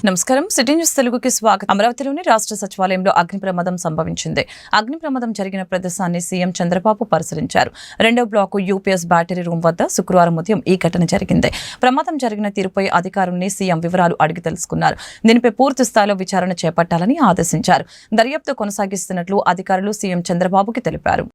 నమస్కారం. City news తెలుగుకి స్వాగతం. అమరావతిలోని రాష్ట్ర సచివాలయంలో అగ్ని ప్రమాదం సంభవించింది. అగ్ని ప్రమాదం జరిగిన ప్రదేశాన్ని సీఎం చంద్రబాబు పరిశీలించారు. రెండో బ్లాకు యూపీఎస్ బ్యాటరీ రూమ్ వద్ద శుక్రవారం ఉదయం ఈ ఘటన జరిగింది. ప్రమాదం జరిగిన తీరుపై అధికారుల్ని సీఎం వివరాలు అడిగి తెలుసుకున్నారు. దీనిపై పూర్తి స్థాయిలో విచారణ చేపట్టాలని ఆదేశించారు. దర్యాప్తు కొనసాగిస్తున్నట్లు అధికారులు సీఎం చంద్రబాబుకి తెలిపారు.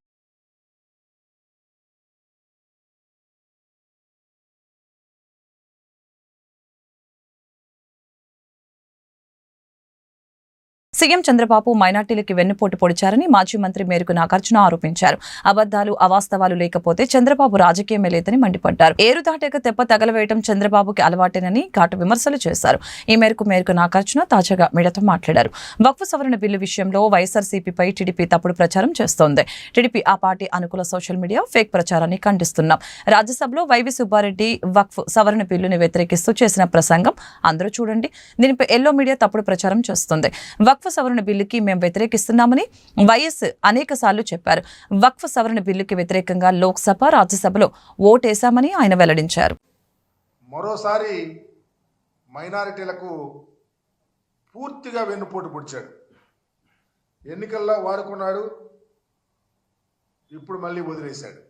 సీఎం చంద్రబాబు మైనార్టీలకి వెన్నుపోటు పొడిచారని మాజీ మంత్రి మేరకు నాగార్జున ఆరోపించారు. అబద్దాలు అవాస్తవాలు లేకపోతే చంద్రబాబు రాజకీయమే లేదని మండిపడ్డారు. ఏరు దాటాక తెప్ప తగలవేయడం చంద్రబాబుకి అలవాటేనని ఘాటు విమర్శలు చేశారు. ఈ మేరకు నాగార్జున తాజాగా మీడియాతో మాట్లాడారు. వక్ఫ్ సవరణ బిల్లు విషయంలో వైఎస్ఆర్సీపీపై టీడీపీ తప్పుడు ప్రచారం చేస్తోంది. టీడీపీ ఆ పార్టీ అనుకూల సోషల్ మీడియా ఫేక్ ప్రచారాన్ని ఖండిస్తున్నాం. రాజ్యసభలో వైవి సుబ్బారెడ్డి వక్ఫ్ సవరణ బిల్లుని వ్యతిరేకిస్తూ చేసిన ప్రసంగం అందరూ చూడండి. దీనిపై ఎల్లో మీడియా తప్పుడు ప్రచారం చేస్తుంది. వక్ఫ్ సవరణ బిల్లుకి మేము వ్యతిరేకిస్తున్నామని వైఎస్ అనేక సార్లు చెప్పారు. వక్ఫ్ సవరణ బిల్లుకి వ్యతిరేకంగా లోక్సభ, రాజ్యసభలో ఓటేశామని ఆయన వెల్లడించారు. మరోసారి మైనారిటీలకు పూర్తిగా వెన్నుపోటు పొడిచాడు. ఎన్నికల్లో వాడుకున్నాడు, ఇప్పుడు మళ్ళీ వదిలేశాడు.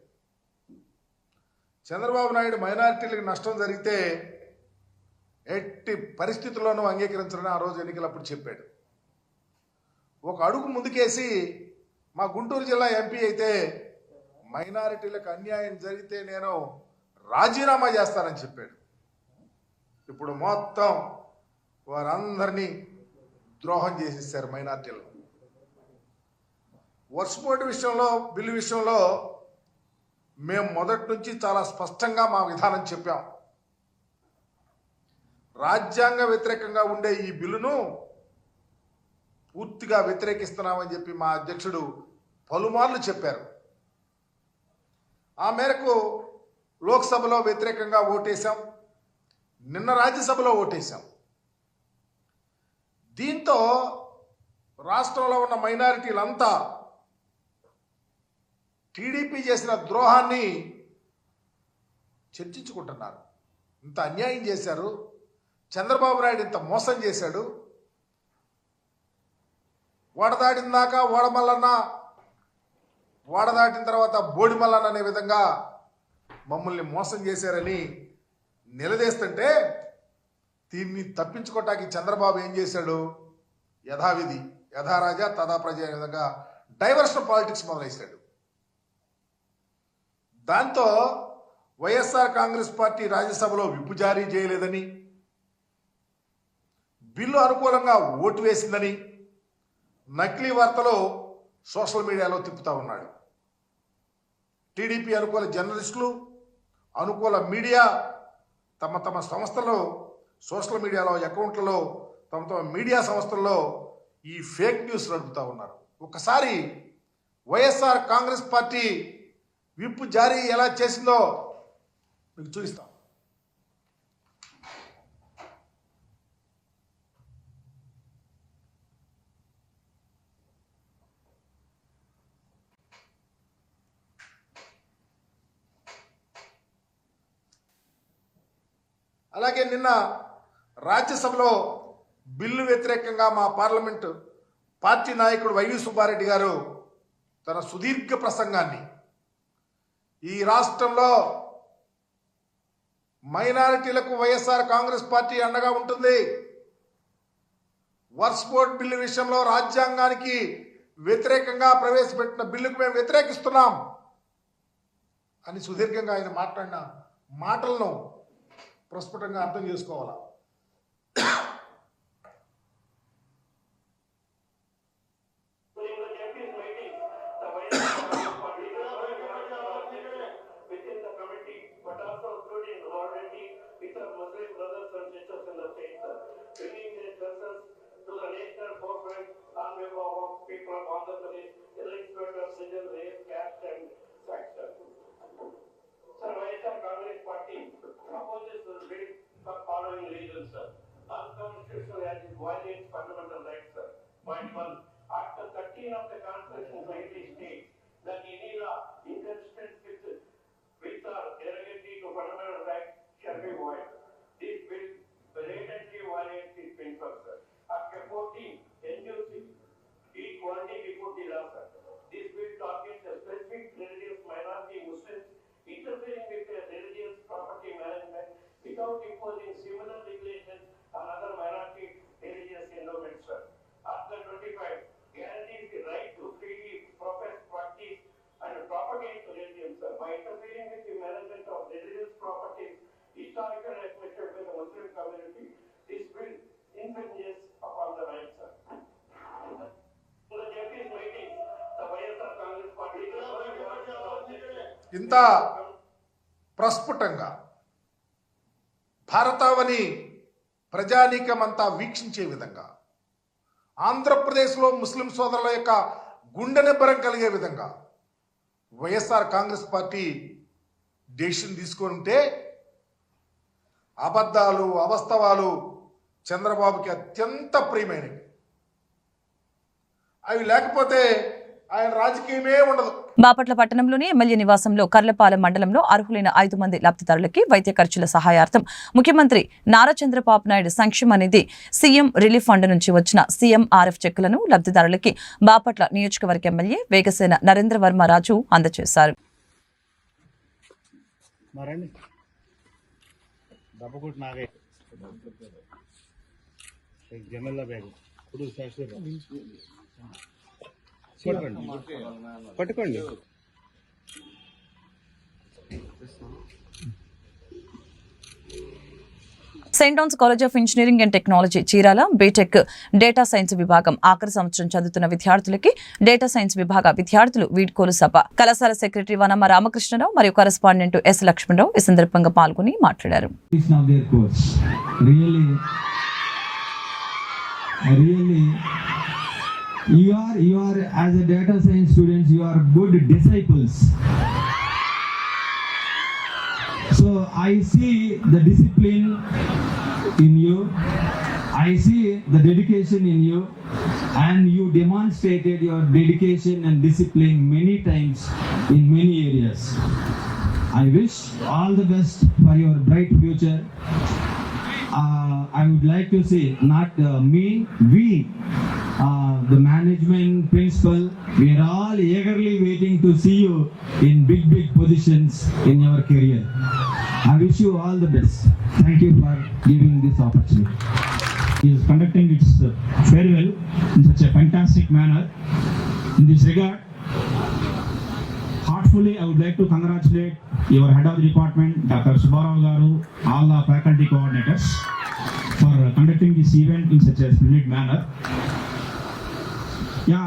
చంద్రబాబు నాయుడు మైనారిటీలకు నష్టం జరిగితే ఎట్టి పరిస్థితుల్లోనూ అంగీకరించాలని ఆ రోజు ఎన్నికలప్పుడు చెప్పాడు. ఒక అడుగు ముందుకేసి మా గుంటూరు జిల్లా ఎంపీ అయితే మైనారిటీలకు అన్యాయం జరిగితే నేను రాజీనామా చేస్తానని చెప్పాడు. ఇప్పుడు మొత్తం వారందరినీ ద్రోహం చేసేసారు మైనారిటీలు. వర్షపోటు విషయంలో, బిల్లు విషయంలో మేము మొదటి నుంచి చాలా స్పష్టంగా మా విధానం చెప్పాం. రాజ్యాంగ వ్యతిరేకంగా ఉండే ఈ బిల్లును పూర్తిగా వ్యతిరేకిస్తున్నామని చెప్పి మా అధ్యక్షుడు పలుమార్లు చెప్పారు. ఆ మేరకు లోక్సభలో వ్యతిరేకంగా ఓటేశాం, నిన్న రాజ్యసభలో ఓటేశాం. దీంతో రాష్ట్రంలో ఉన్న మైనారిటీలంతా టీడీపీ చేసిన ద్రోహాన్ని చర్చించుకుంటున్నారు. ఇంత అన్యాయం చేశారు, చంద్రబాబు నాయుడు ఇంత మోసం చేశాడు, వాడదాటిన దాకా ఓడమల్లన్న, వాడదాటిన తర్వాత బోడిమల్లన్న అనే విధంగా మమ్మల్ని మోసం చేశారని నిలదీస్తుంటే దీన్ని తప్పించుకోవటానికి చంద్రబాబు ఏం చేశాడు? యథావిధి యథారాజా తథా ప్రజ అనే విధంగా డైవర్షన్ పాలిటిక్స్ మొదలైశాడు. దాంతో వైఎస్ఆర్ కాంగ్రెస్ పార్టీ రాజ్యసభలో విప్పు జారీ చేయలేదని, బిల్లు అనుకూలంగా ఓటు వేసిందని నకిలీ వార్తలు సోషల్ మీడియాలో తిప్పుతూ ఉన్నాడు. టీడీపీ అనుకూల జర్నలిస్టులు, అనుకూల మీడియా తమ తమ సంస్థల్లో సోషల్ మీడియాలో అకౌంట్లలో తమ మీడియా సంస్థల్లో ఈ ఫేక్ న్యూస్ నడుపుతూ ఉన్నారు. ఒకసారి వైఎస్ఆర్ కాంగ్రెస్ పార్టీ విప్పు జారీ ఎలా చేసిందో మీకు చూపిస్తాం. అలాగే నిన్న రాజ్యసభలో బిల్లు వ్యతిరేకంగా మా పార్లమెంటు పార్టీ నాయకుడు వైవి సుబ్బారెడ్డి గారు తన సుదీర్ఘ ప్రసంగాన్ని, ఈ రాష్ట్రంలో మైనారిటీలకు వైఎస్ఆర్ కాంగ్రెస్ పార్టీ అండగా ఉంటుంది, వర్క్స్ బోర్డ్ బిల్లు విషయంలో రాజ్యాంగానికి వ్యతిరేకంగా ప్రవేశపెట్టిన బిల్లుకు మేము వ్యతిరేకిస్తున్నాం అని సుదీర్ఘంగా ఆయన మాట్లాడిన మాటలను ప్రస్ఫుటంగా అర్థం చేసుకోవాలా. Following reasons, sir. Unconstitutional as it violates fundamental rights, sir. Point 1. Article 13 of the Constitution clearly states that any law inconsistent with or derogatory to fundamental rights shall be void. This bill blatantly violates these principles. ఇంత ప్రస్ఫుటంగా భారతావని ప్రజానీకమంతా వీక్షించే విధంగా, ఆంధ్రప్రదేశ్లో ముస్లిం సోదరుల యొక్క గుండె నిబ్బరం కలిగే విధంగా వైఎస్ఆర్ కాంగ్రెస్ పార్టీ డెసిషన్ తీసుకొని ఉంటే అబద్ధాలు అవాస్తవాలు చంద్రబాబుకి అత్యంత ప్రియమైనవి. అవి లేకపోతే ఆయన రాజకీయమే ఉండదు. బాపట్ల పట్టణంలోని ఎమ్మెల్యే నివాసంలో కర్లపాలెం మండలంలో అర్హులైన 5 మంది లబ్ధిదారులకి వైద్య ఖర్చుల సహాయార్థం ముఖ్యమంత్రి నారా చంద్రబాబు నాయుడు సంక్షేమ నిధి సీఎం రిలీఫ్ ఫండ్ నుంచి వచ్చిన CMRF చెక్కులను లబ్ధిదారులకి బాపట్ల నియోజకవర్గ ఎమ్మెల్యే వేగసేన నరేంద్ర వర్మ రాజు అందజేశారు. పట్టుకోండి. Saint Ann's College of Engineering and Technology Chirala BTech data science విభాగం ఆఖరి సంవత్సరం చదువుతున్న విద్యార్థులకి డేటా సైన్స్ విభాగ విద్యార్థులు వీడ్కోలు సభ కళాశాల సెక్రటరీ వనమ రామకృష్ణరావు మరియు కరెస్పాండెంట్ ఎస్ లక్ష్మణరావు ఈ సందర్భంగా పాల్గొని మాట్లాడారు. You are as a data science students, you are good disciples. So I see the discipline in you, I see the dedication in you, and you demonstrated your dedication and discipline many times in many areas. I wish all the best for your bright future. I would like to say, not me, we, the management, principal, we are all eagerly waiting to see you in big positions in your career. I wish you all the best. Thank you for giving this opportunity. He is conducting its farewell in such a fantastic manner. In this regard, heartfully I would like to congratulate your head of the department, Dr. Subbarao Garu, all the faculty coordinators for conducting this event in such a splendid manner.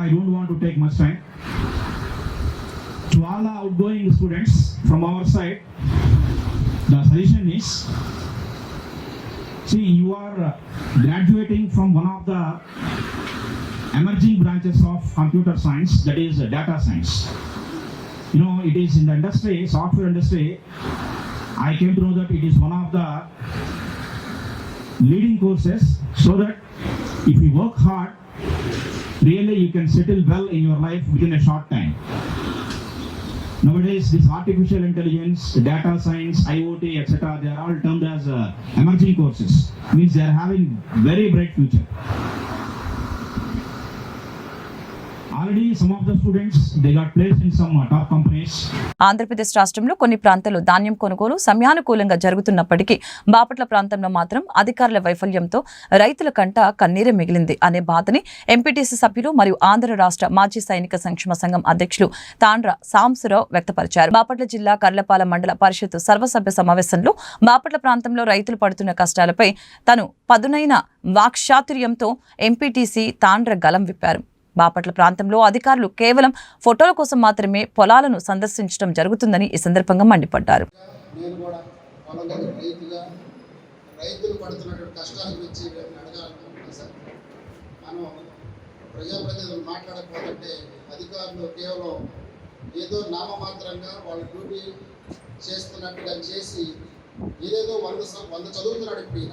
I don't want to take much time. To all the outgoing students from our side, the suggestion is, see, you are graduating from one of the emerging branches of computer science, that is data science. You know, it is in the industry, software industry, I came to know that it is one of the leading courses, so that if you work hard, really you can settle well in your life within a short time. Nowadays, this artificial intelligence, data science, IoT, etc., they are all termed as emerging courses. Means they are having very bright future. Already some of the students, they got placed in some top companies. Andhra Pradesh రాష్ట్రంలో కొన్ని ప్రాంతాల్లో ధాన్యం కొనుగోలు సమయానుకూలంగా జరుగుతున్నప్పటికీ బాపట్ల ప్రాంతంలో మాత్రం అధికారుల వైఫల్యంతో రైతుల కంట కన్నీరే మిగిలింది అనే బాధని ఎంపీటీసీ సభ్యులు మరియు ఆంధ్ర రాష్ట్ర మాజీ సైనిక సంక్షేమ సంఘం అధ్యక్షులు తాండ్ర సాంబశివరావు వ్యక్తపరిచారు. బాపట్ల జిల్లా కర్లపాలెం మండల పరిషత్ సర్వసభ్య సమావేశంలో బాపట్ల ప్రాంతంలో రైతులు పడుతున్న కష్టాలపై తను పదునైన వాక్చాతుర్యంతో ఎంపీటీసీ తాండ్ర గలం విప్పారు. బాపట్ల ప్రాంతంలో అధికారులు కేవలం ఫోటోల కోసం మాత్రమే పొలాలను సందర్శించడం జరుగుతుందని ఈ సందర్భంగా మండిపడ్డారు. నేను కూడా పొలంలో రైతుగా రైతులు పడుతున్నటువంటి కష్టాల గురించి అడగాలనుకుంటున్నాను సార్. మనం ప్రజాప్రతినిధులు మాట్లాడకపోతే అధికారులు కేవలం ఏదో నామమాత్రంగా వాళ్ళ డ్యూటీ చేస్తున్నట్టుగా చేసి ఏదేదో 100 చదువుతున్నాడు ఇప్పుడు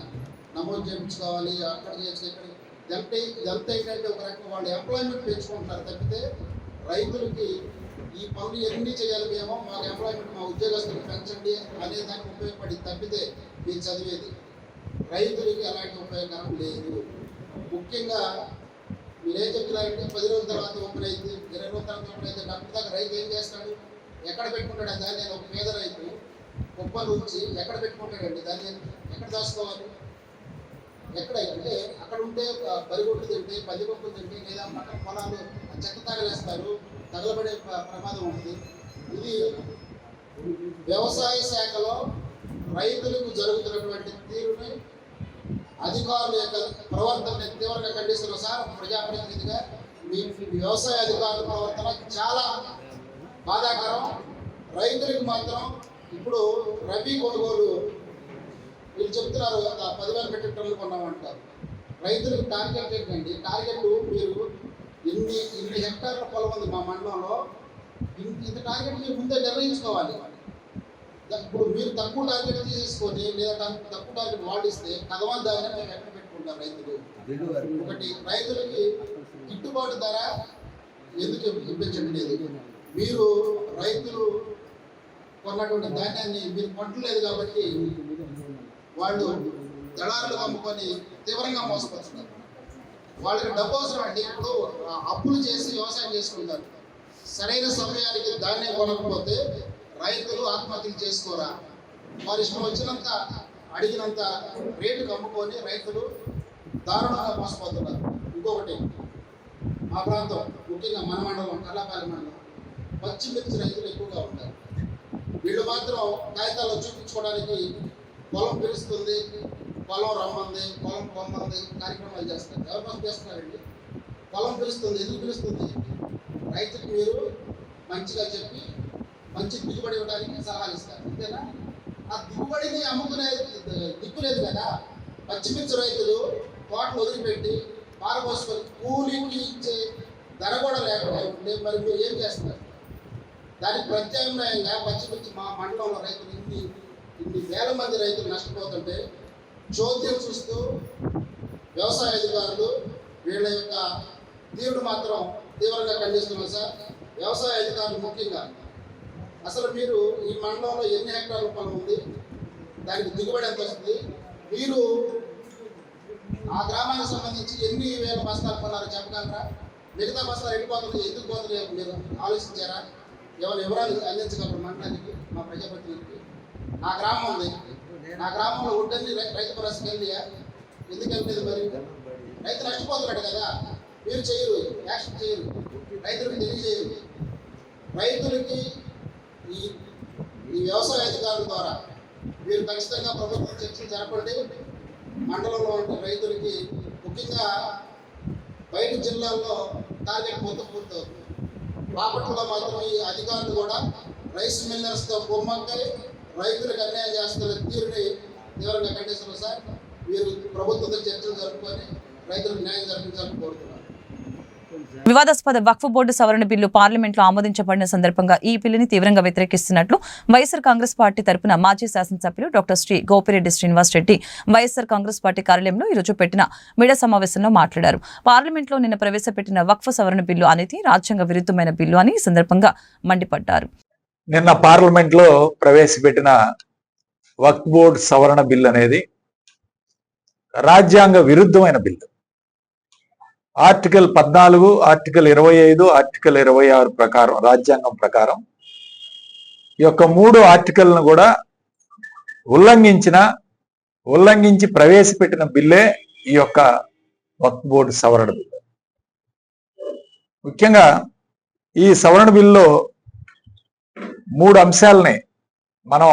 నమోదు చేయించుకోవాలి, అక్కడ చేసి ఇక్కడ ఇదంతా ఏంటంటే ఒక రకంగా వాళ్ళు ఎంప్లాయ్మెంట్ పెంచుకుంటున్నారు తప్పితే రైతులకి ఈ పనులు ఎన్ని చేయాలి మేము మాకు ఎంప్లాయ్మెంట్ మా ఉద్యోగస్తులు పెంచండి అనే దానికి ఉపయోగపడి తప్పితే మీరు చదివేది రైతులకి అలాంటి ఉపయోగకరం లేదు. ముఖ్యంగా మీరేం చెప్పినారంటే 10 రోజుల తర్వాత ఓపెన్ అయింది, 20 రోజుల తర్వాత ఓపెన్ అయితే అప్పుడు దాకా రైతు ఏం చేస్తాడు, ఎక్కడ పెట్టుకుంటాడు దాన్ని? నేను ఒక పేద రైతు కుప్ప నుంచి ఎక్కడ పెట్టుకుంటాడండి దాన్ని? ఎక్కడ దాచుకోవాలి? ఎక్కడంటే అక్కడ ఉంటే బరిగొడ్లు తింటే, పల్లిపప్పులు తింటే, లేదా పక్కన పొలాలు చెత్త తగలేస్తారు, తగలబడే ప్రమాదం ఉంటుంది. ఇది వ్యవసాయ శాఖలో రైతులకు జరుగుతున్నటువంటి తీరుని అధికారుల యొక్క ప్రవర్తన తీవ్రంగా ఖండిస్తున్న సార్. ప్రజాప్రతినిధిగా మీ వ్యవసాయ అధికారుల ప్రవర్తన చాలా బాధాకరం. రైతులకు మాత్రం ఇప్పుడు రబీ కొనుగోలు వీళ్ళు చెప్తున్నారు 10,000 మెట్రిక్ టన్నులు కొన్నామంటారు. రైతులకు టార్గెట్ ఏంటండి? టార్గెట్ మీరు ఇన్ని హెక్టార్ల పొలం ఉంది మా మండలంలో, ఇంత టార్గెట్ మీరు ముందే నిర్ణయించుకోవాలి. ఇప్పుడు మీరు తక్కువ టార్గెట్ తీసేసుకొని లేదా తక్కువ టార్గెట్ వాళ్ళు ఇస్తే కదవా దాన్ని మేము ఎక్కడ పెట్టుకుంటాం రైతులు. ఒకటి, రైతులకి గిట్టుబాటు ధర ఎందుకు ఇప్పించడం లేదు? మీరు రైతులు కొన్నటువంటి ధాన్యాన్ని మీరు కొట్టలేదు కాబట్టి వాళ్ళు దళారులు అమ్ముకొని తీవ్రంగా మోసపరుస్తున్నారు. వాళ్ళకి డబ్బు అవసరం అండి. ఇప్పుడు అప్పులు చేసి వ్యవసాయం చేసుకుంటారు. సరైన సమయానికి ధాన్యం కొనకపోతే రైతులు ఆత్మహత్యలు చేసుకోరా? వారి ఇష్టం వచ్చినంత అడిగినంత రేటుకు అమ్ముకొని రైతులు దారుణంగా మోసపోతున్నారు. ఇంకొకటి, మా ప్రాంతం ముఖ్యంగా మన మండలం కల్లాపల్లి మండలం పచ్చిమిర్చి రైతులు ఎక్కువగా ఉంటారు. వీళ్ళు మాత్రం కాగితాల్లో చూపించుకోవడానికి పొలం పిలుస్తుంది, పొలం రమ్మంది, పొలం పొమ్మంది కార్యక్రమాలు చేస్తారు. ఎవరి కోసం చేస్తున్నారండి? పొలం పిలుస్తుంది. ఎందుకు పిలుస్తుంది? రైతుకి మీరు మంచిగా చెప్పి మంచి దిగుబడి ఇవ్వడానికి సలహాలు ఇస్తారు, అంతేనా? ఆ దిగుబడిని అమ్ముకునే దిక్కులేదు కదా. పచ్చిమిర్చి రైతులు తోటలు వదిలిపెట్టి పారబోసుకొని కూలీకి ఇచ్చే ధర కూడా లేకుండా ఉంటే మరి మీరు ఏం చేస్తారు? దానికి ప్రత్యామ్నాయంగా పచ్చిమిర్చి మా మండలంలో రైతులు ఇన్ని వేల మంది రైతులు నష్టపోతుంటే చోద్యం చూస్తూ వ్యవసాయ అధికారులు వీళ్ళ యొక్క తీరును మాత్రం తీవ్రంగా ఖండిస్తున్నాం సార్. వ్యవసాయ అధికారులు ముఖ్యంగా అసలు మీరు ఈ మండలంలో ఎన్ని హెక్టార్ల పొలం ఉంది, దానికి దిగుబడి ఎంత వస్తుంది, మీరు ఆ గ్రామానికి సంబంధించి ఎన్ని వేల బస్తాలు కొన్నారో చెప్పగలరా? మిగతా బస్తాలు వెళ్ళిపోతుంది, ఎందుకు పోతుంది మీరు ఆలోచించారా? ఎవరు వివరాలు అందించగలరు మండలానికి, మా ప్రజాప్రతినిధికి? నా గ్రామం ఉంది, నా గ్రామంలో ఉడ్డన్ని రైతు భరోసాకి వెళ్ళియా? ఎందుకు వెళ్ళలేదు? మరి రైతు నష్టపోతున్నాడు కదా. మీరు చేయరు, యాక్షన్ చేయరు, రైతులకు తెలియజేయరు. రైతులకి ఈ వ్యవసాయ అధికారుల ద్వారా మీరు ఖచ్చితంగా ప్రభుత్వం చర్చలు జరపండి. మండలంలో ఉంటే రైతులకి ముఖ్యంగా బయట జిల్లాల్లో టార్గెట్ మొత్తం పూర్తవుతుంది. బాపట్లలో మాత్రం ఈ అధికారులు కూడా రైస్ మిల్లర్స్తో బొమ్మకై రైతులకు అన్యాయం చేస్తున్న తీరుని తీవ్రంగా ఖండిస్తున్నారు సార్. మీరు ప్రభుత్వంతో చర్చలు జరుపుకొని రైతులకు న్యాయం జరిపించాలని కోరుతున్నారు. వివాదాస్పద వక్ఫ్ బోర్డు సవరణ బిల్లు పార్లమెంట్లో ఆమోదించబడిన సందర్భంగా ఈ బిల్లుని తీవ్రంగా వ్యతిరేకిస్తున్నట్లు వైఎస్ఆర్ కాంగ్రెస్ పార్టీ తరపున మాజీ శాసనసభ్యులు డాక్టర్ శ్రీ గోపిరెడ్డి శ్రీనివాస్ రెడ్డి వైఎస్ఆర్ కాంగ్రెస్ పార్టీ కార్యాలయంలో ఈరోజు పెట్టిన మీడియా సమావేశంలో మాట్లాడారు. పార్లమెంట్లో నిన్న ప్రవేశపెట్టిన వక్ఫ్ సవరణ బిల్లు అనేది రాజ్యాంగ విరుద్ధమైన బిల్లు అని ఈ సందర్భంగా మండిపడ్డారు. నిన్న పార్లమెంట్లో ప్రవేశపెట్టిన వక్ఫ్ బోర్డు సవరణ బిల్లు అనేది రాజ్యాంగ విరుద్ధమైన బిల్లు. ఆర్టికల్ 14, ఆర్టికల్ 25, ఆర్టికల్ 26 ప్రకారం, రాజ్యాంగం ప్రకారం ఈ యొక్క 3 ఆర్టికల్ను కూడా ఉల్లంఘించి ప్రవేశపెట్టిన బిల్లే ఈ యొక్క వక్ఫ్ బోర్డు సవరణ బిల్లు. ముఖ్యంగా ఈ సవరణ బిల్లులో 3 అంశాలని మనం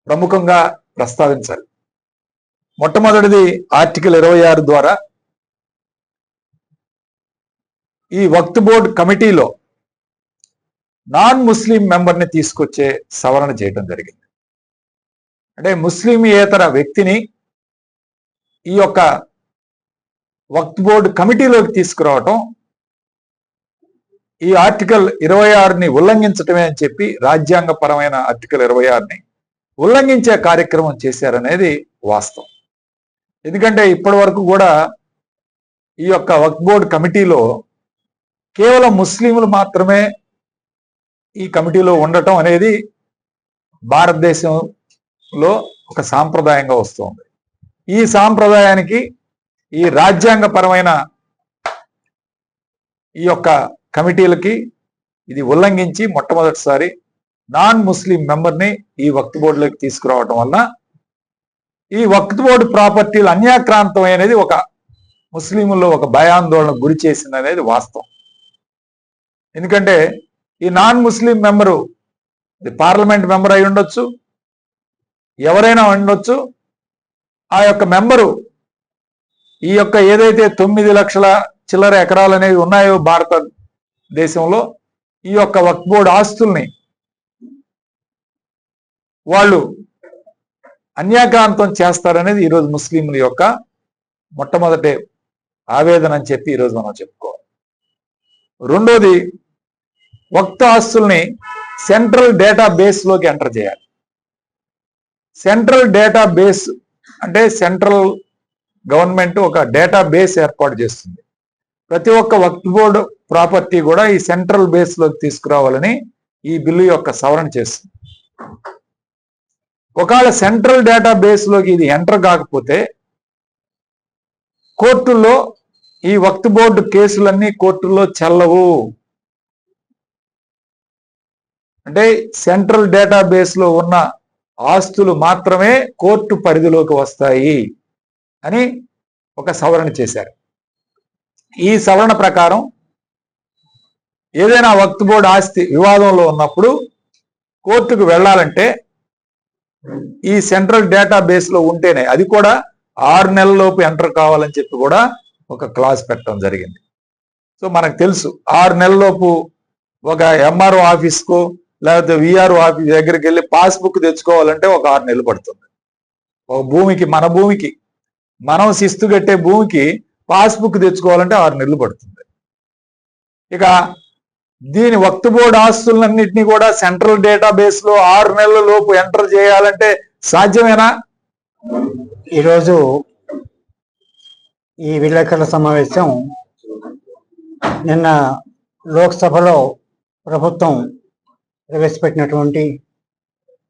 ప్రముఖంగా ప్రస్తావించాలి. మొట్టమొదటిది ఆర్టికల్ 26 ద్వారా ఈ వక్ఫ్ బోర్డు కమిటీలో నాన్ ముస్లిం మెంబర్ని తీసుకొచ్చే సవరణ చేయడం జరిగింది. అంటే ముస్లిమేతర వ్యక్తిని ఈ యొక్క వక్ఫ్ బోర్డు కమిటీలోకి తీసుకురావటం ఈ ఆర్టికల్ 26ని ఉల్లంఘించటమే అని చెప్పి రాజ్యాంగపరమైన ఆర్టికల్ 26ని ఉల్లంఘించే కార్యక్రమం చేశారనేది వాస్తవం. ఎందుకంటే ఇప్పటి వరకు కూడా ఈ యొక్క వక్ఫ్ బోర్డు కమిటీలో కేవలం ముస్లింలు మాత్రమే ఈ కమిటీలో ఉండటం అనేది భారతదేశంలో ఒక సాంప్రదాయంగా వస్తుంది. ఈ సాంప్రదాయానికి ఈ రాజ్యాంగపరమైన ఈ యొక్క కమిటీలకి ఇది ఉల్లంఘించి మొట్టమొదటిసారి నాన్ ముస్లిం మెంబర్ని ఈ వక్ఫ్ బోర్డులోకి తీసుకురావటం వల్ల ఈ వక్ఫ్ బోర్డు ప్రాపర్టీలు అన్యాక్రాంతం అనేది ఒక ముస్లింల్లో ఒక భయాందోళనకు గురి చేసింది అనేది వాస్తవం. ఎందుకంటే ఈ నాన్ ముస్లిం మెంబరు పార్లమెంట్ మెంబర్ అయి ఉండొచ్చు, ఎవరైనా ఉండొచ్చు. ఆ యొక్క మెంబరు ఈ యొక్క ఏదైతే 9 లక్షల చిల్లర ఎకరాలు అనేవి ఉన్నాయో భారతదేశంలో ఈ యొక్క వక్ఫ్ బోర్డు ఆస్తుల్ని వాళ్ళు అన్యాక్రాంతం చేస్తారనేది ఈరోజు ముస్లింల యొక్క మొట్టమొదటి ఆవేదన అని చెప్పి ఈరోజు మనం చెప్పుకోవాలి. రెండోది, వక్ఫ్ ఆస్తుల్ని సెంట్రల్ డేటా బేస్ లోకి ఎంటర్ చేయాలి. సెంట్రల్ డేటా బేస్ అంటే సెంట్రల్ గవర్నమెంట్ ఒక డేటా బేస్ ఏర్పాటు చేస్తుంది. ప్రతి ఒక్క వక్ఫ్ బోర్డు ప్రాపర్టీ కూడా ఈ సెంట్రల్ బేస్ లోకి తీసుకురావాలని ఈ బిల్లు యొక్క సవరణ చేస్తుంది. ఒకవేళ సెంట్రల్ డేటా బేస్ లోకి ఇది ఎంటర్ కాకపోతే కోర్టుల్లో ఈ వక్ఫ్ బోర్డు కేసులన్నీ కోర్టుల్లో చెల్లవు. అంటే సెంట్రల్ డేటా బేస్ లో ఉన్న ఆస్తులు మాత్రమే కోర్టు పరిధిలోకి వస్తాయి అని ఒక సవరణ చేశారు. ఈ సవరణ ప్రకారం ఏదైనా వక్ఫ్ బోర్డు ఆస్తి వివాదంలో ఉన్నప్పుడు కోర్టుకు వెళ్ళాలంటే ఈ సెంట్రల్ డేటా బేస్ లో ఉంటేనే, అది కూడా 6 నెలలలోపు ఎంటర్ కావాలని చెప్పి కూడా ఒక క్లాజ్ పెట్టడం జరిగింది. సో మనకు తెలుసు 6 నెలలలోపు ఒక ఎంఆర్ఓ ఆఫీస్కు లేకపోతే విఆర్ఓ ఆఫీస్ దగ్గరికి వెళ్ళి పాస్బుక్ తెచ్చుకోవాలంటే ఒక 6 నెలలు పడుతుంది. ఒక భూమికి, మన భూమికి, మనం శిస్తు కట్టే భూమికి పాస్బుక్ తెచ్చుకోవాలంటే 6 నెలలు పడుతుంది. ఇక దీని వక్ఫ్ బోర్డు ఆస్తులన్నింటినీ కూడా సెంట్రల్ డేటా బేస్ లో 6 నెలల లోపు ఎంటర్ చేయాలంటే సాధ్యమేనా? ఈరోజు ఈ విలేకరుల సమావేశం నిన్న లోక్సభలో ప్రభుత్వం ప్రవేశపెట్టినటువంటి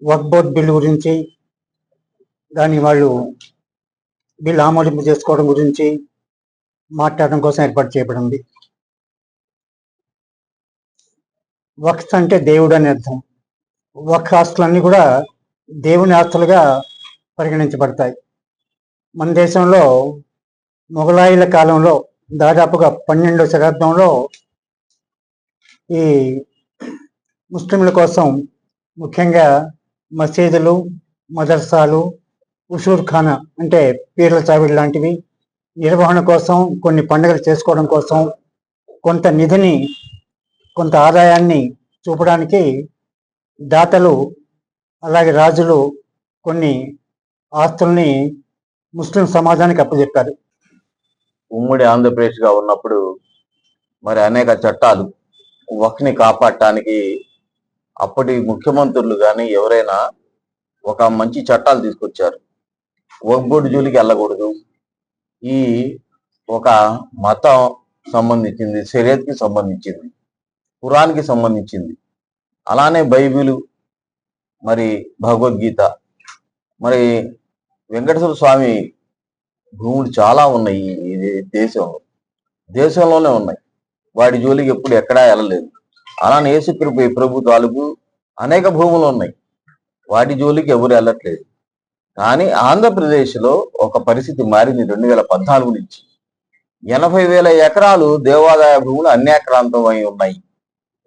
వక్ఫ్ బోర్డ్ బిల్లు గురించి, దాన్ని వాళ్ళు బిల్లు ఆమోదింపు చేసుకోవడం గురించి మాట్లాడడం కోసం ఏర్పాటు చేయబడింది. వక్ఫ్ అంటే దేవుడు అని అర్థం. వక్ఫ్ ఆస్తులన్నీ కూడా దేవుని ఆస్తులుగా పరిగణించబడతాయి. మన దేశంలో మొఘలాయుల కాలంలో దాదాపుగా 12వ శతాబ్దంలో ఈ ముస్లింల కోసం ముఖ్యంగా మసీదులు, మదర్సాలు, ఉషూర్ ఖానా అంటే పీర్ల చావిడి లాంటివి నిర్వహణ కోసం, కొన్ని పండుగలు చేసుకోవడం కోసం కొంత నిధిని, కొంత ఆదాయాన్ని చూపడానికి దాతలు అలాగే రాజులు కొన్ని ఆస్తుల్ని ముస్లిం సమాజానికి అప్పచెప్పారు. ఉమ్మడి ఆంధ్రప్రదేశ్గా ఉన్నప్పుడు మరి అనేక చట్టాలు వక్ఫ్ని కాపాడటానికి అప్పటి ముఖ్యమంత్రులు కానీ ఎవరైనా ఒక మంచి చట్టాలు తీసుకొచ్చారు. వక్ఫ్ బోర్డు జోలికి వెళ్ళకూడదు, ఈ ఒక మతం సంబంధించింది, షరియత్కి సంబంధించింది, ఖురాన్కి సంబంధించింది, అలానే బైబిలు, మరి భగవద్గీత, మరి వెంకటేశ్వర స్వామి భూములు చాలా ఉన్నాయి ఈ దేశంలోనే ఉన్నాయి. వాటి జోలికి ఎప్పుడు ఎక్కడా వెళ్ళలేదు. అలానే యేసుకృప ప్రభుత్వాలకు అనేక భూములు ఉన్నాయి, వాటి జోలికి ఎవరు వెళ్ళట్లేదు. కానీ ఆంధ్రప్రదేశ్లో ఒక పరిస్థితి మారింది. 2014 నుంచి 80,000 ఎకరాలు దేవాదాయ భూములు అన్యాక్రాంతం అయి ఉన్నాయి.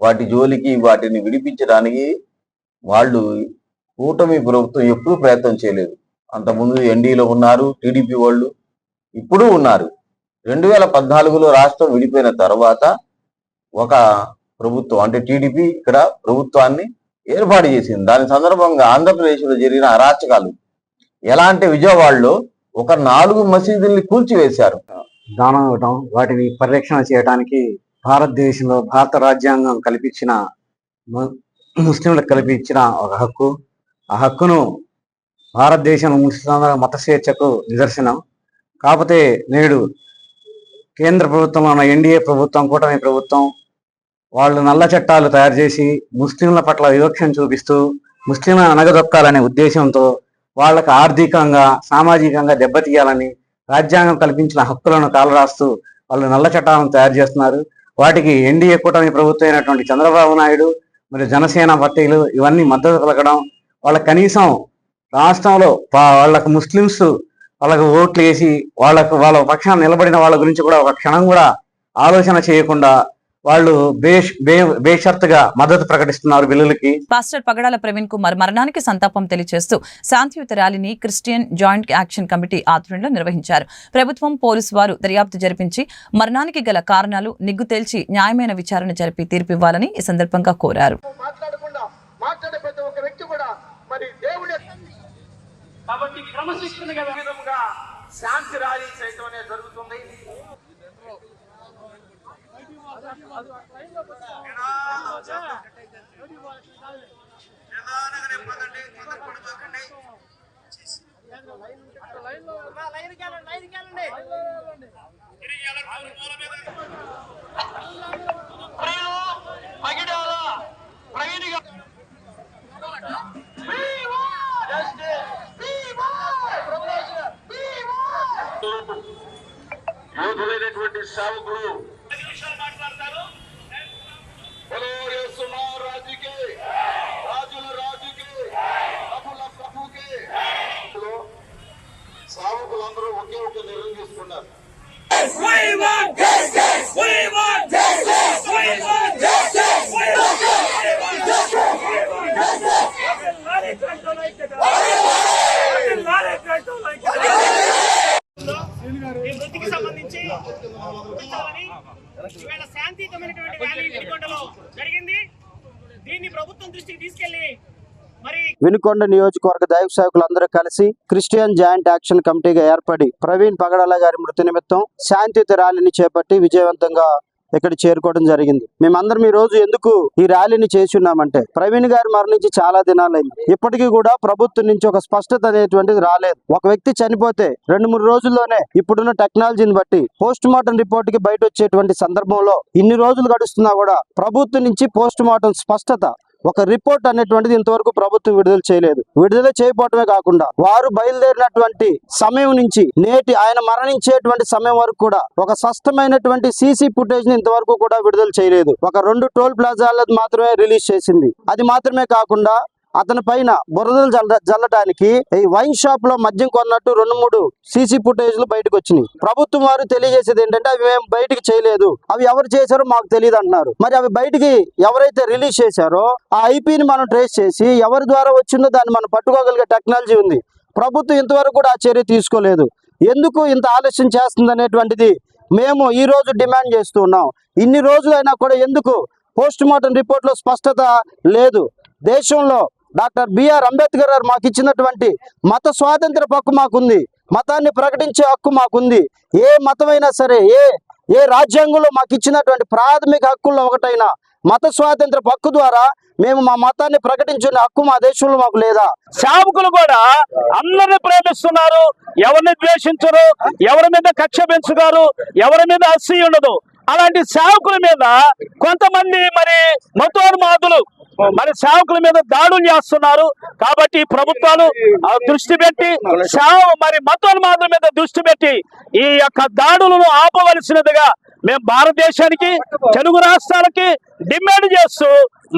వాటి జోలికి, వాటిని విడిపించడానికి వాళ్ళు కూటమి ప్రభుత్వం ఎప్పుడూ ప్రయత్నం చేయలేదు. అంతకుముందు ఎన్డీలో ఉన్నారు, టీడీపీ వాళ్ళు ఇప్పుడు ఉన్నారు. 2014లో రాష్ట్రం విడిపోయిన తర్వాత ఒక ప్రభుత్వం అంటే టీడీపీ ఇక్కడ ప్రభుత్వాన్ని ఏర్పాటు చేసింది. దాని సందర్భంగా ఆంధ్రప్రదేశ్లో జరిగిన అరాచకాలు ఎలా అంటే, విజయవాడలో ఒక 4 మసీదుల్ని కూల్చివేశారు. దానం ఇవ్వటం, వాటిని పరిరక్షణ చేయడానికి భారతదేశంలో భారత రాజ్యాంగం కల్పించిన, ముస్లింలకు కల్పించిన ఒక హక్కు. ఆ హక్కును భారతదేశంలో ముస్లింల మత స్వేచ్ఛకు నిదర్శనం. కాకపోతే నేడు కేంద్ర ప్రభుత్వంలో ఉన్న ఎన్డీఏ ప్రభుత్వం, కూటమి ప్రభుత్వం వాళ్ళు నల్ల చట్టాలు తయారు చేసి ముస్లింల పట్ల వివక్షను చూపిస్తూ ముస్లింలను అనగదొక్కాలనే ఉద్దేశంతో వాళ్ళకు ఆర్థికంగా, సామాజికంగా దెబ్బతీయాలని రాజ్యాంగం కల్పించిన హక్కులను కాలరాస్తూ వాళ్ళు నల్ల చట్టాలను తయారు చేస్తున్నారు. వాటికి ఎన్డీఏ కూటమి ప్రభుత్వం అయినటువంటి చంద్రబాబు నాయుడు మరియు జనసేన పార్టీలు ఇవన్నీ మద్దతు పలకడం, వాళ్ళకి కనీసం రాష్ట్రంలో వాళ్ళకు ముస్లిమ్స్ వాళ్ళకు ఓట్లు వేసి వాళ్ళ పక్షాన్ని నిలబడిన వాళ్ళ గురించి కూడా ఒక క్షణం కూడా ఆలోచన చేయకుండా వాళ్ళు బేషరతుగా మద్దతు ప్రకటిస్తున్నారు బిల్లులకి. పాస్టర్ పగడాల ప్రవీణ్ కుమార్ మరణానికి సంతాపం తెలియజేస్తూ శాంతియుత ర్యాలీని క్రిస్టియన్ జాయింట్ యాక్షన్ కమిటీ ఆధ్వర్యంలో నిర్వహించారు. ప్రభుత్వం, పోలీసు వారు దర్యాప్తు జరిపించి మరణానికి గల కారణాలు నిగ్గు తేల్చి న్యాయమైన విచారణ జరిపి తీర్పివ్వాలని ఈ సందర్భంగా కోరారు. మాట్లాడే ప్రతి ఒక్క వ్యక్తి కూడా మరి దేవుడి కాబట్టి క్రమశిక్షణగా విధంగా శాంతి ర్యాలీ చేయడం అనేది జరుగుతుంది. యోధులైనటువంటి సేవకులు మాట్లాడతారు. రాజుకే రాజుల రాజుకే ప్రభుల ప్రభుకే సేవకులందరూ ఒకే ఒక నిర్ణయం తీసుకున్నారు. ఈ వృత్తికి సంబంధించి ఇవాళ శాంతియుతమైనటువంటి ర్యాలీ వినుకొండలో జరిగింది. దీన్ని ప్రభుత్వం దృష్టికి తీసుకెళ్లి మరి వినుకొండ నియోజకవర్గ దైవ సేవకులందరూ కలిసి క్రిస్టియన్ జాయింట్ యాక్షన్ కమిటీగా ఏర్పడి ప్రవీణ్ పగడాల గారి మృతి నిమిత్తం శాంతియుత ర్యాలీని చేపట్టి విజయవంతంగా ఇక్కడ చేరుకోవడం జరిగింది. మేమందరం ఈ రోజు ఎందుకు ఈ ర్యాలీని చేసి ఉన్నామంటే ప్రవీణ్ గారు మరణించి చాలా దినాలైంది. ఇప్పటికీ కూడా ప్రభుత్వం నుంచి ఒక స్పష్టత అనేటువంటిది రాలేదు. ఒక వ్యక్తి చనిపోతే 2-3 రోజుల్లోనే ఇప్పుడున్న టెక్నాలజీని బట్టి పోస్ట్ మార్టం రిపోర్ట్ కి బయట వచ్చేటువంటి సందర్భంలో ఇన్ని రోజులు గడుస్తున్నా కూడా ప్రభుత్వం నుంచి పోస్ట్ మార్టం స్పష్టత ఒక రిపోర్ట్ అనేటువంటిది ఇంతవరకు ప్రభుత్వం విడుదల చేయలేదు. విడుదల చేయకపోవటమే కాకుండా వారు బయలుదేరినటువంటి సమయం నుంచి నేటి ఆయన మరణించేటువంటి సమయం వరకు కూడా ఒక స్పష్టమైనటువంటి సీసీ ఫుటేజ్ ని ఇంతవరకు కూడా విడుదల చేయలేదు. ఒక 2 టోల్ ప్లాజాలను మాత్రమే రిలీజ్ చేసింది. అది మాత్రమే కాకుండా అతని పైన బురదలు జల్లడానికి ఈ వైన్ షాప్ లో మద్యం కొన్నట్టు 2-3 సీసీ ఫుటేజ్లు బయటకు వచ్చినాయి. ప్రభుత్వం వారు తెలియజేసేది ఏంటంటే అవి మేము బయటికి చేయలేదు, అవి ఎవరు చేశారో మాకు తెలియదు అంటున్నారు. మరి అవి బయటికి ఎవరైతే రిలీజ్ చేశారో ఆ ఐపీని మనం ట్రేస్ చేసి ఎవరి ద్వారా వచ్చిందో దాన్ని మనం పట్టుకోగలిగే టెక్నాలజీ ఉంది. ప్రభుత్వం ఇంతవరకు కూడా ఆ చర్య తీసుకోలేదు. ఎందుకు ఇంత ఆలస్యం చేస్తుంది అనేటువంటిది మేము ఈ రోజు డిమాండ్ చేస్తూ ఉన్నాం. ఇన్ని రోజులైనా కూడా ఎందుకు పోస్ట్ మార్టం రిపోర్ట్ లో స్పష్టత లేదు? దేశంలో డాక్టర్ బిఆర్ అంబేద్కర్ గారు మాకు ఇచ్చినటువంటి మత స్వాతంత్ర హక్కు మాకుంది, మతాన్ని ప్రకటించే హక్కు మాకుంది. ఏ మతమైనా సరే ఏ రాజ్యాంగంలో మాకు ఇచ్చినటువంటి ప్రాథమిక హక్కుల్లో ఒకటైన మత స్వాతంత్ర హక్కు ద్వారా మేము మా మతాన్ని ప్రకటించుకునే హక్కు మా దేశంలో మాకు లేదా? సేవకులు కూడా అందరిని ప్రేమిస్తున్నారు, ఎవరిని ద్వేషించరు, ఎవరి మీద కక్ష పెంచుతారు, ఎవరి మీద అసూయ ఉండదు. అలాంటి సేవకుల మీద కొంతమంది మరి మతోన్మాదులు మరి సేవకుల మీద దాడులు చేస్తున్నారు. కాబట్టి ప్రభుత్వాలు దృష్టి పెట్టి మరి మతోన్మాదుల మీద దృష్టి పెట్టి ఈ యొక్క దాడులను ఆపవలసినదిగా మేము భారతదేశానికి, తెలుగు రాష్ట్రాలకి డిమాండ్ చేస్తూ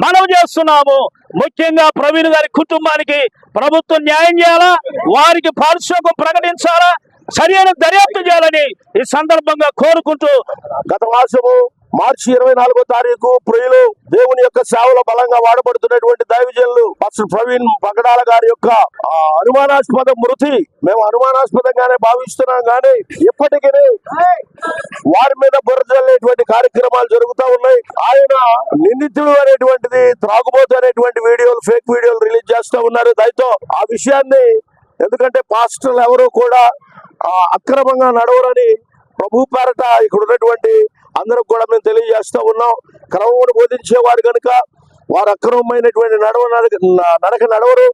మనవి చేస్తున్నాము. ముఖ్యంగా ప్రవీణ్ గారి కుటుంబానికి ప్రభుత్వం న్యాయం చేయాలా, వారికి పారితోషికం ప్రకటించాలా, సరైన దర్యాప్తు చేయాలని ఈ సందర్భంగా కోరుకుంటూ గత మాసము మార్చి 24వ తారీఖు ప్రియులు దేవుని యొక్క సేవలో బలంగా వాడబడుతున్నటువంటి దైవజనులు పాస్టర్ ప్రవీణ్ పగడాల గారి యొక్క అనుమానాస్పద మృతి మేము అనుమానాస్పదంగానే భావిస్తున్నాం. కానీ ఇప్పటికీ వారి మీద బురదల్లేటువంటి కార్యక్రమాలు జరుగుతూ ఉన్నాయి. ఆయన నిందితుడు అనేటువంటిది త్రాగుబోతు అనేటువంటి వీడియోలు, ఫేక్ వీడియోలు రిలీజ్ చేస్తూ ఉన్నారు. దయతో ఆ విషయాన్ని, ఎందుకంటే పాస్టర్లు ఎవరు కూడా అక్రమంగా నడవరని ప్రభు పేరట ఇక్కడ ఉన్నటువంటి అందరూ కూడా మేము తెలియజేస్తూ ఉన్నాం. క్రమమును బోధించేవారు కనుక వారు అక్రమమైనటువంటి నడక నడవరు.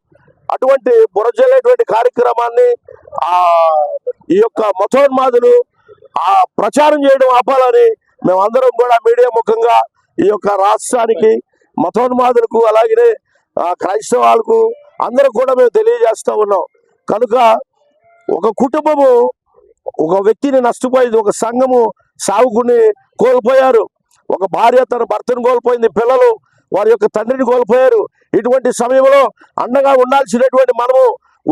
అటువంటి బురజల్లేటువంటి కార్యక్రమాన్ని ఈ యొక్క మతోన్మాదులు ప్రచారం చేయడం ఆపాలని మేమందరం కూడా మీడియా ముఖంగా ఈ యొక్క రాష్ట్రానికి, మతోన్మాదులకు, అలాగే క్రైస్తవాలకు అందరూ కూడా మేము తెలియజేస్తూ ఉన్నాం. కనుక ఒక కుటుంబము ఒక వ్యక్తిని నష్టపోయింది, ఒక సంఘము సావుకుని కోల్పోయారు, ఒక భార్య తన భర్తను కోల్పోయింది, పిల్లలు వారి యొక్క తండ్రిని కోల్పోయారు. ఇటువంటి సమయంలో అండగా ఉండాల్సినటువంటి మనము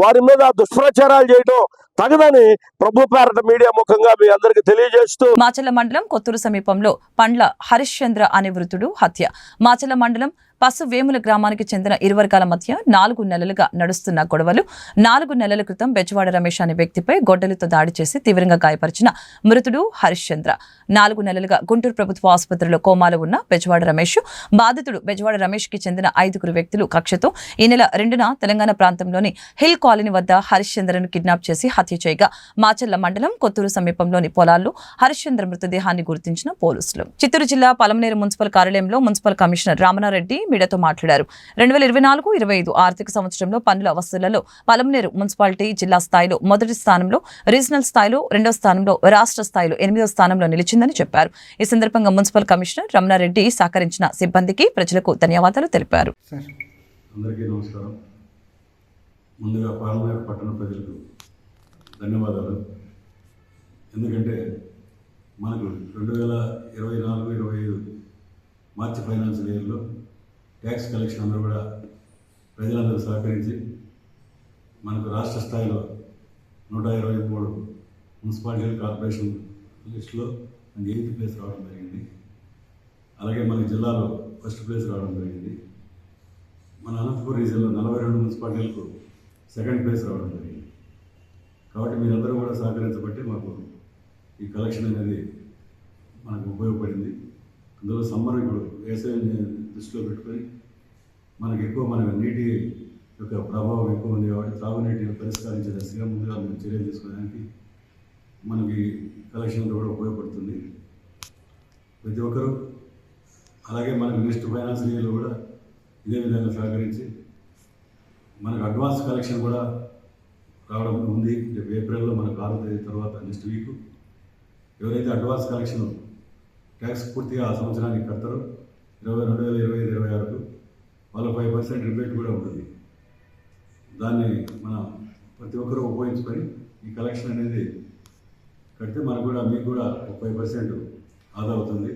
వారి మీద దుష్ప్రచారాలు చేయడం తగదని ప్రభు పేరట మీడియా ముఖంగా మీ అందరికి తెలియజేస్తూ. మాచర్ల మండలం కొత్తూరు సమీపంలో పండ్ల హరిశ్చంద్ర అనే వృద్ధుడు హత్య. మాచర్ల మండలం పసువేముల గ్రామానికి చెందిన ఇరు వర్గాల మధ్య 4 నెలలుగా నడుస్తున్న గొడవలు 4 నెలల క్రితం బెజవాడ రమేష్ అనే వ్యక్తిపై గొడ్డలితో దాడి చేసి తీవ్రంగా గాయపరిచిన మృతుడు హరీష్ చంద్ర 4 నెలలుగా గుంటూరు ప్రభుత్వ ఆసుపత్రిలో కోమాలో ఉన్న బెజవాడ రమేష్ బాధితుడు బెజవాడ రమేష్ కి చెందిన 5 వ్యక్తులు కక్షతో ఈ నెల 2న తెలంగాణ ప్రాంతంలోని హిల్ కాలనీ వద్ద హరీష్ చంద్రను కిడ్నాప్ చేసి హత్య చేయగా మాచర్ల మండలం కొత్తూరు సమీపంలోని పొలాల్లో హరీష్ చంద్ర మృతదేహాన్ని గుర్తించిన పోలీసులు. చిత్తూరు జిల్లా పలమనేరు మున్సిపల్ కార్యాలయంలో మున్సిపల్ కమిషనర్ రామనారెడ్డి మీడియాతో మాట్లాడారు. 2024-25 ఆర్థిక సంవత్సరంలో పన్నుల వసూళ్లలో పలమనేరు మున్సిపాలిటీ జిల్లా స్థాయిలో మొదటి స్థానంలో, రీజనల్ స్థాయిలో 2వ స్థానంలో, రాష్ట్ర స్థాయిలో 8వ స్థానంలో నిలిచిందని చెప్పారు. ఈ సందర్భంగా మున్సిపల్ కమిషనర్ రమణారెడ్డి సహకరించిన సిబ్బందికి ప్రజలకు ధన్యవాదాలు తెలిపారు. అందరికీ నమస్కారం. ముందుగా పాలమనేరు పట్టణ ప్రజలకు ధన్యవాదాలు. ఎందుకంటే మనకు 2024-25 మార్చి ఫైనాన్షియల్ ఇయర్లో ట్యాక్స్ కలెక్షన్ అందరూ కూడా ప్రజలందరూ సహకరించి మనకు రాష్ట్ర స్థాయిలో 123 మున్సిపాలిటీ కార్పొరేషన్ లిస్టులో 8th ప్లేస్ రావడం జరిగింది. అలాగే మన జిల్లాలో ఫస్ట్ ప్లేస్ రావడం జరిగింది. మన అనంతపురం రీజియన్లో 42 మున్సిపాలిటీలకు 2nd ప్లేస్ రావడం జరిగింది. కాబట్టి మీరందరూ కూడా సహకరించబట్టి మాకు ఈ కలెక్షన్ అనేది మనకు ఉపయోగపడింది. అందులో సమ్మర్ ఇప్పుడు వేసవి దృష్టిలో పెట్టుకొని మనకు ఎక్కువ నీటి యొక్క ప్రభావం ఎక్కువ ఉంది కాబట్టి తాగునీటిని పరిష్కరించే దశగా ముందుగా మేము చర్యలు తీసుకోవడానికి మనకి కలెక్షన్ కూడా ఉపయోగపడుతుంది. ప్రతి ఒక్కరూ అలాగే మనకు నెక్స్ట్ ఫైనాన్షియల్ ఇయర్లో కూడా ఇదే విధంగా సహకరించి మనకు అడ్వాన్స్ కలెక్షన్ కూడా రావడం ఉంది. ఏప్రిల్లో మనకు 6వ తేదీ తర్వాత నెక్స్ట్ వీక్ ఎవరైతే అడ్వాన్స్ కలెక్షన్ ట్యాక్స్ పూర్తిగా ఆ సంవత్సరానికి కడతారో 2025-26కు వాళ్ళ 5% రిబేట్ కూడా ఉంటుంది. దాన్ని మనం ప్రతి ఒక్కరూ ఉపయోగించుకొని ఈ కలెక్షన్ అనేది కడితే మనకు కూడా మీకు కూడా 5% ఆదా అవుతుంది.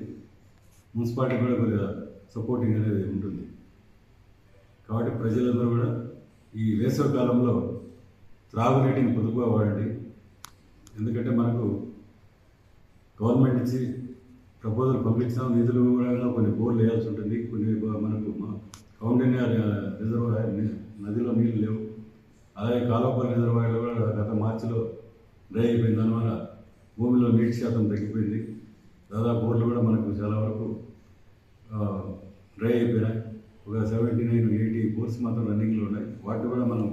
మున్సిపాలిటీ కూడా కొద్దిగా సపోర్టింగ్ అనేది ఉంటుంది. కాబట్టి ప్రజలందరూ కూడా ఈ వేసవి కాలంలో త్రాగునీటిని పొదుపుగా వాడండి. ఎందుకంటే మనకు గవర్నమెంట్ నుంచి ప్రపోజల్ పంపించాం, నిధులు కూడా కొన్ని బోర్లు వేయాల్సి ఉంటుంది. కొన్ని మనకు కౌండిన్య రిజర్వాయర్ నదిలో నీళ్ళు లేవు. అలాగే కాలువపల్లి రిజర్వాయర్లో కూడా గత మార్చిలో డ్రై అయిపోయింది. దానివల్ల భూమిలో నీటి శాతం తగ్గిపోయింది. దాదాపు బోర్లు కూడా మనకు చాలా వరకు డ్రై అయిపోయినాయి. ఒక 79-80 బోర్స్ మాత్రం రన్నింగ్లో ఉన్నాయి. వాటిని కూడా మనం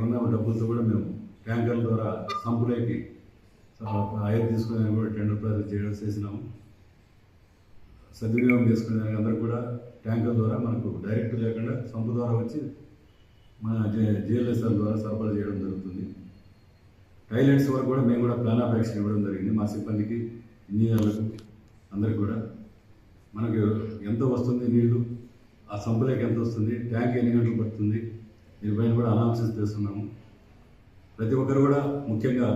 ఉన్న డబ్బులతో కూడా మేము ట్యాంకర్ల ద్వారా సంపులేకి హైర్ తీసుకునేదానికి కూడా టెండర్ ప్రాసెస్ చేసినాము. సద్వినియోగం చేసుకునేదానికి అందరూ కూడా ట్యాంకర్ ద్వారా మనకు డైరెక్ట్ లేకుండా సంపు ద్వారా వచ్చి మన జిఎల్ఎస్ఆర్ ద్వారా సరఫరా చేయడం జరుగుతుంది. టాయిలెట్స్ వరకు కూడా మేము కూడా ప్లాన్ ఆఫ్ యాక్షన్ ఇవ్వడం జరిగింది మా సిబ్బందికి, ఇంజనీర్లకు అందరికి కూడా. మనకు ఎంత వస్తుంది నీళ్లు, ఆ సంపులేకి ఎంత వస్తుంది, ట్యాంక్ ఎన్ని గంటలు పడుతుంది, దీనిపైన కూడా అనాలిసిస్ చేస్తున్నాము. ప్రతి ఒక్కరు కూడా ముఖ్యంగా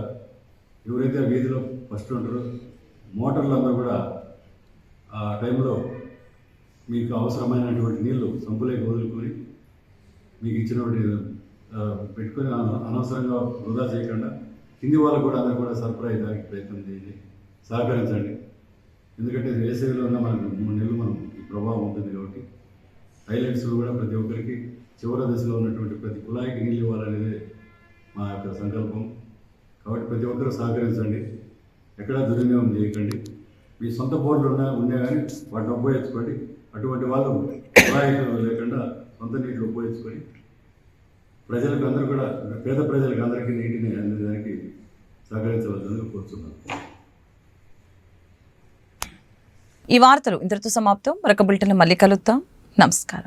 ఎవరైతే వీధిలో ఫస్ట్ ఉంటారో మోటార్లు అందరూ కూడా ఆ టైంలో మీకు అవసరమైనటువంటి నీళ్లు సంపులేకి వదులుకొని మీకు ఇచ్చినటువంటి పెట్టుకొని అనవసరంగా వృధా చేయకుండా కింది వాళ్ళకు కూడా అందరూ కూడా సరఫరా అయ్యేదానికి ప్రయత్నం చేయండి, సహకరించండి. ఎందుకంటే వేసవిలో ఉన్న మనకు 3 నెలలు మనం ఈ ప్రభావం ఉంటుంది కాబట్టి టాయిలెట్స్ కూడా ప్రతి ఒక్కరికి చివరి దశలో ఉన్నటువంటి ప్రతి కుళాయికి నీళ్ళు ఇవ్వాలనేది మా యొక్క సంకల్పం. కాబట్టి ప్రతి ఒక్కరూ సహకరించండి, ఎక్కడా దుర్వినియోగం చేయకండి. మీ సొంత బోర్డులు ఉన్నా కానీ వాటిని ఉపయోగించుకోండి. అటువంటి వాళ్ళు కుళాయిలు లేకుండా సొంత నీటిని ఉపయోగించుకొని ప్రజలకు అందరూ కూడా పేద ప్రజలకు అందరికీ నీటిని అందేదానికి సహకరించవలసిందిగా కోరుతున్నాను. ఈ వార్తలు ఇంతటితో సమాప్తం. మరొక బులెటిన్లో మళ్ళీ కలుద్దాం. నమస్కారం.